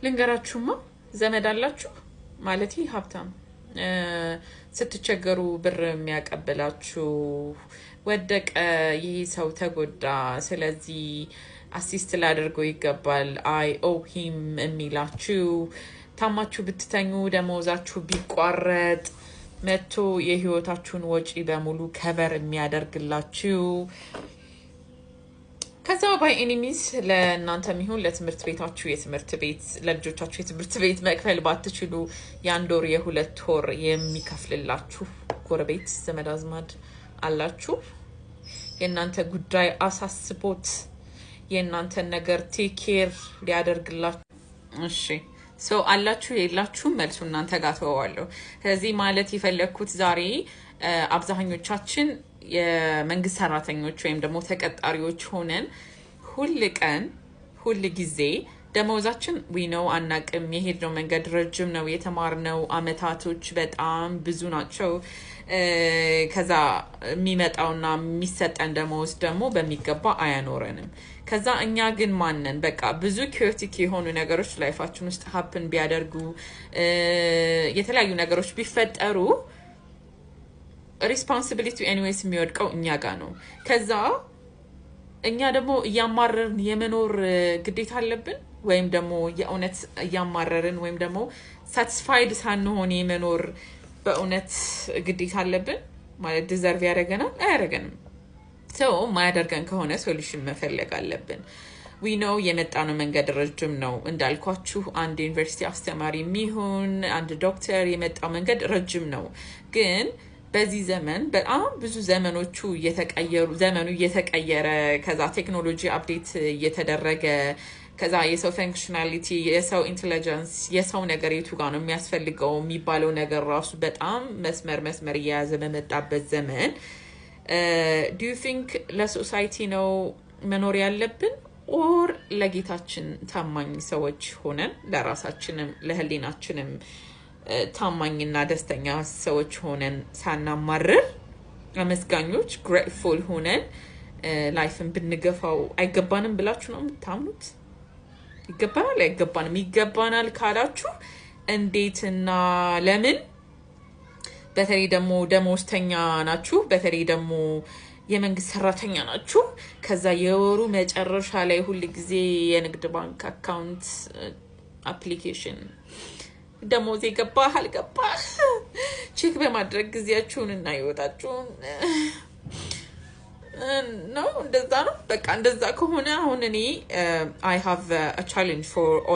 ልንገራችሁማ ዘመድ አላችሁ ማለቴ ሀብታም ስትቸገሩ ብር የሚያቀብላችሁ ወደቀ ይሄ ሰው ተጎዳ ስለዚህ አሲስት ላደርገው ይገባል አይ ኦ ሂም የሚላችሁ ታማችሁ ብትተኙ ደሞዛችሁ ቢቋረጥ መጥቶ የህይወታችሁን ወጪ በሙሉ ከቨር የሚያደርግላችሁ ከዛ ባይ ኤኒሚስ ለእናንተም ይሁን ለትምህርት ቤታችሁ የትምህርት ቤት ለልጆቻችሁ የትምህርት ቤት መክፈል ባትችሉ የአንድ ወር የሁለት ወር የሚከፍልላችሁ ጎረቤት ዘመድ አዝማድ አላችሁ የእናንተ ጉዳይ አሳስቦት የእናንተን ነገር ቴክ ኬር ሊያደርግላችሁ እሺ ሶ አላችሁ የላችሁ መልሱ እናንተ ጋር ተዋዋለሁ ስለዚህ ማለት የፈለኩት ዛሬ አብዛኞቻችን የመንግስት ሰራተኞች ወይም ደግሞ ተቀጣሪዎች ሆነን ሁል ጊዜ ደሞዛችን we know አናቅም የሄድነው መንገድ ረጅም ነው የተማርነው አመታቶች በጣም ብዙ ናቸው ከዛ የሚመጣውና የሚሰጠን ደሞዝ ደግሞ በሚገባ አያኖረንም ከዛ እኛ ግን ማንነን በቃ ብዙ chaotic የሆኑ ነገሮች ላይፋችን ውስጥ happen ቢያደርጉ የተለያዩ ነገሮች ቢፈጠሩ responsibility anyways የሚወድቀው እኛ ጋር ነው ከዛ እኛ ደግሞ ያማረርን የመኖር ግዴታ አለብን ወይም ደግሞ የእውነት ያማረርን ወይም ደግሞ satisfied ሳንሆን የመኖር በእውነት ግዴታ አለብን ማለት deserve ያደርገናል አያደርገንም so ማያደርገን ከሆነ ሶሉሽን መፈለግ አለብን we know የመጣነው መንገድ ረጅም ነው እንዳልኳችሁ አንድ ዩኒቨርሲቲ አስተማሪ የሚሆን አንድ ዶክተር የመጣው መንገድ ረጅም ነው ግን በዚህ ዘመን በጣም ብዙ ዘመኖቹ ዘመኑ እየተቀየረ ከዛ ቴክኖሎጂ አፕዴት እየተደረገ ከዛ የሰው ፈንክሽናሊቲ የሰው ኢንተለጀንስ የሰው ነገር የቱ ጋር ነው የሚያስፈልገው የሚባለው ነገር ራሱ በጣም መስመር እየያዘ በመጣበት ዘመን do you think ለሶሳይቲ ነው መኖር ያለብን ኦር ለጌታችን ታማኝ ሰዎች ሆነን ለራሳችንም ለህሊናችንም ታማኝና ደስተኛ ሰዎች ሆነን ሳናማርር አመስጋኞች grateful ሆነን ላይፍን ብንገፋው አይገባንም ብላችሁ ነው የምታምኑት ይገባናል ካላችሁ እንዴትና ለምን በተለይ ደግሞ ደሞዝተኛ ናችሁ በተለይ ደግሞ የመንግስት ሰራተኛ ናችሁ ከዛ የወሩ መጨረሻ ላይ ሁሉ ጊዜ የንግድ ባንክ አካውንት አፕሊኬሽን ደሞዝ የገባህ አልገባህ ቼክ በማድረግ ጊዜያችሁን እና ይወጣችሁን ነው እንደዛ ነው በቃ እንደዛ ከሆነ አሁን እኔ I have a challenge for all